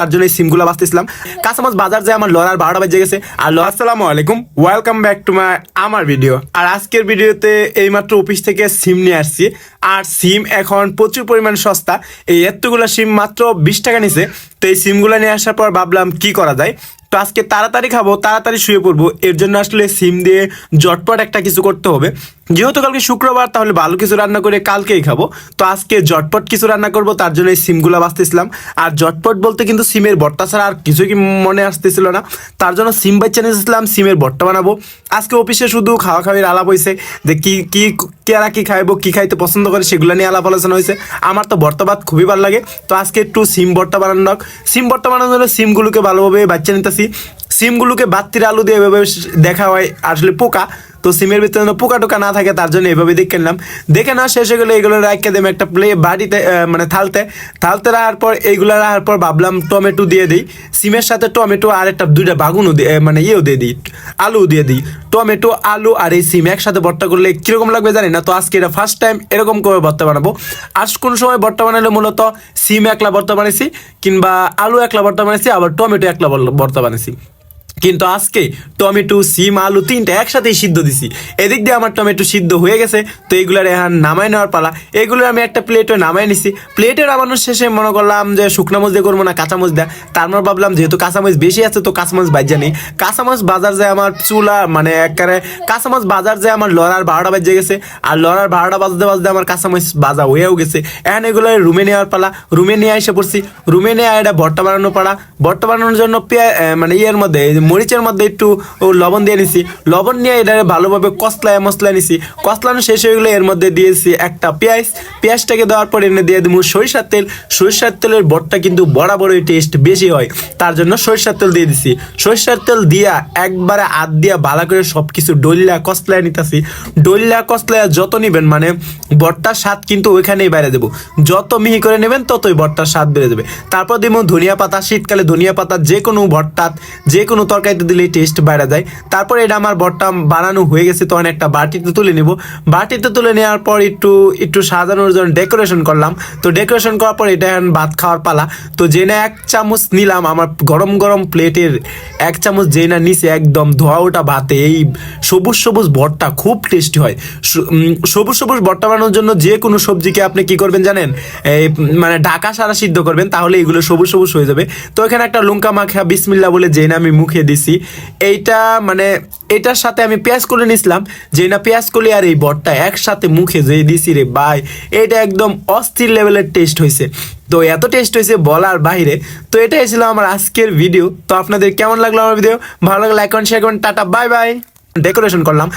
তার জন্য এই সিমগুলো বাঁচতেছিলাম। কাঁচামাচ বাজার যায় আমার লড়ার 12টা বাজে গেছে। আর আসসালামু আলাইকুম, ওয়েলকাম ব্যাক টু আমার ভিডিও। আর আজকের ভিডিওতে এইমাত্র অফিস থেকে সিম নিয়ে আসছি। আর সিম এখন প্রচুর পরিমাণ সস্তা, এই এতগুলো সিম মাত্র 20 টাকা নিছে। তো এই সিমগুলো নিয়ে আসার পর ভাবলাম কি করা যায়। তো আজকে তাড়াতাড়ি খাবো, তাড়াতাড়ি শুয়ে পড়বো, এর জন্য আসলে সিম দিয়ে জটপট একটা কিছু করতে হবে। যেহেতু কালকে শুক্রবার, তাহলে ভালো কিছু রান্না করে কালকেই খাবো। তো আজকে জটপট কিছু রান্না করব, তার জন্য এই সিমগুলো বাঁচতেছিলাম। আর জটপট বলতে কিন্তু সিমের ভর্তা ছাড়া আর কিছু কি মনে আসতেছিল না, তার জন্য সিম বাচ্চা নিয়েছিলাম, সিমের ভর্তা বানাবো। আজকে অফিসে শুধু খাওয়া খাওয়ার আলাপ হয়েছে যে কি কি কেরা কি খাইবো, কি খাইতে পছন্দ করে সেগুলো নিয়ে আলাপ আলোচনা হয়েছে। আমার তো ভর্তা ভাত খুবই ভালো লাগে, তো আজকে একটু সিম ভর্তা বানানো হোক। সিম ভর্তা বানানোর জন্য সিমগুলোকে ভালোভাবে বাচ্চা নিতেছি। সিমগুলোকে বাত্তির আলু দিয়ে এভাবে দেখা হয় আসলে পোকা, তো সিমের ভিতরে যেন পোকা টোকা না থাকে তার জন্য এভাবে দেখে নিলাম। দেখে না শেষ হয়ে গেলে এগুলো রাখতে দেবে একটা বাড়িতে, মানে থালতে রাখার পর এইগুলো রাখার পর ভাবলাম টমেটো দিয়ে দিই সিমের সাথে। টমেটো আর একটা দুইটা বাগুনও দিয়ে মানে ইয়েও দিয়ে দিই, আলু দিয়ে দিই। টমেটো, আলু আর এই সিম একসাথে ভর্তা করলে কিরকম লাগবে জানি না। তো আজকে এটা ফার্স্ট টাইম এরকম করে ভর্তা বানাবো। আর কোন সময় ভর্তা বানালে মূলত সিম একলা ভর্তা বানাইছি, কিংবা আলু একলা ভর্তা বানাইছি, আবার টমেটো একলা ভর্তা বানাইছি। কিন্তু আজকে টমেটো, সিম, আলু তিনটা একসাথেই সিদ্ধ দিছি। এদিক দিয়ে আমার টমেটো সিদ্ধ হয়ে গেছে, তো এগুলোর এখন নামাই নেওয়ার পালা। এগুলো আমি একটা প্লেটে নামাই নিছি। প্লেটে নামানোর শেষে মনে করলাম যে শুকনা মরিচ দিয়ে করবো না কাঁচামরিচ দেয়, তারপর ভাবলাম যেহেতু কাঁচামরিচ বেশি আছে তো কাঁচামরিচ বাজ্যা নেই। কাঁচামরিচ বাজার যায় আমার চুলা, মানে একবারে কাঁচামরিচ বাজার যায় আমার লড়ার 12টা বাজে গেছে। আর লড়ার 12টা বাজতে বাজতে আমার কাঁচামরিচ বাজা হয়েও গেছে। এখন এগুলো রুমে নেওয়ার পালা। রুমে নিয়ে এসে পড়ছি। রুমে নিয়ে এটা ভর্তা বানানোর পালা। ভর্তা বানানোর জন্য মানে ইয়ের মধ্যে মরিচের মধ্যে একটু লবণ দিয়ে নিছি। লবণ নিয়ে এটা ভালোভাবে মশলা নিছি। কষলানো শেষ হয়ে গেলে এর মধ্যে দিয়েছি একটা পেঁয়াজটাকে দেওয়ার পর এনে দিয়ে দেবো সরিষার তেল। সরিষার তেলের বটটা কিন্তু বরাবরই টেস্ট বেশি হয়, তার জন্য সরিষার তেল দিয়ে দিছি। সরিষার তেল দিয়া একবারে হাত দিয়া ভালো করে সবকিছু ডল্লা কষলায় নিতেছি। ডল্লা কষলায় যত নিবেন মানে বটটার স্বাদ কিন্তু ওইখানেই বেড়ে দেবো। যত মিহি করে নেবেন ততই বটটার স্বাদ বেড়ে যাবে। তারপর দিব ধনিয়া পাতা। শীতকালে ধনিয়া পাতা যে কোনো ভর্তাত, যে কোনো তরকারিতে দিলে টেস্ট বাইরে যায়। তারপর এটা আমার ভর্তা বানানো হয়ে গেছে, তখন একটা বাটিতে তুলে নেব। বাটিতে তুলে নেওয়ার পর একটু সাজানোর জন্য ডেকোরেশন করলাম। তো ডেকোরেশন করার পর এটা এখন ভাত খাওয়ার পালা। তো যে না 1 চামচ নিলাম, আমার গরম গরম প্লেটের 1 চামচ যে না নিচে একদম ধোয়া ওটা ভাতে। এই সবুজ সবুজ ভর্তা খুব টেস্টি হয়। সবুজ সবুজ ভর্তা বানানোর জন্য যে কোনো সবজিকে আপনি কি করবেন জানেন, এই মানে ঢাকা সারা সিদ্ধ করবেন, তাহলে এগুলো সবুজ সবুজ হয়ে যাবে। তো এখানে একটা লঙ্কা মাখা বিসমিল্লা বলে যে না আমি মুখে দিছি। এইটা মানে এটার সাথে আমি পেঁয়াজ করে নিছিলাম, যে না পেঁয়াজ কলি আর এই ভর্তা একসাথে মুখে যে দিছি রে ভাই, এটা একদম অস্থির লেভেলের টেস্ট হয়েছে। তো এত টেস্ট হয়েছে বলার বাইরে। তো এটাই ছিল আমার আজকের ভিডিও। তো আপনাদের কেমন লাগলো আমার ভিডিও? ভালো লাগলে লাইক করেন, শেয়ার করেন। Tata, bye bye. ডেকোরেশন করলাম।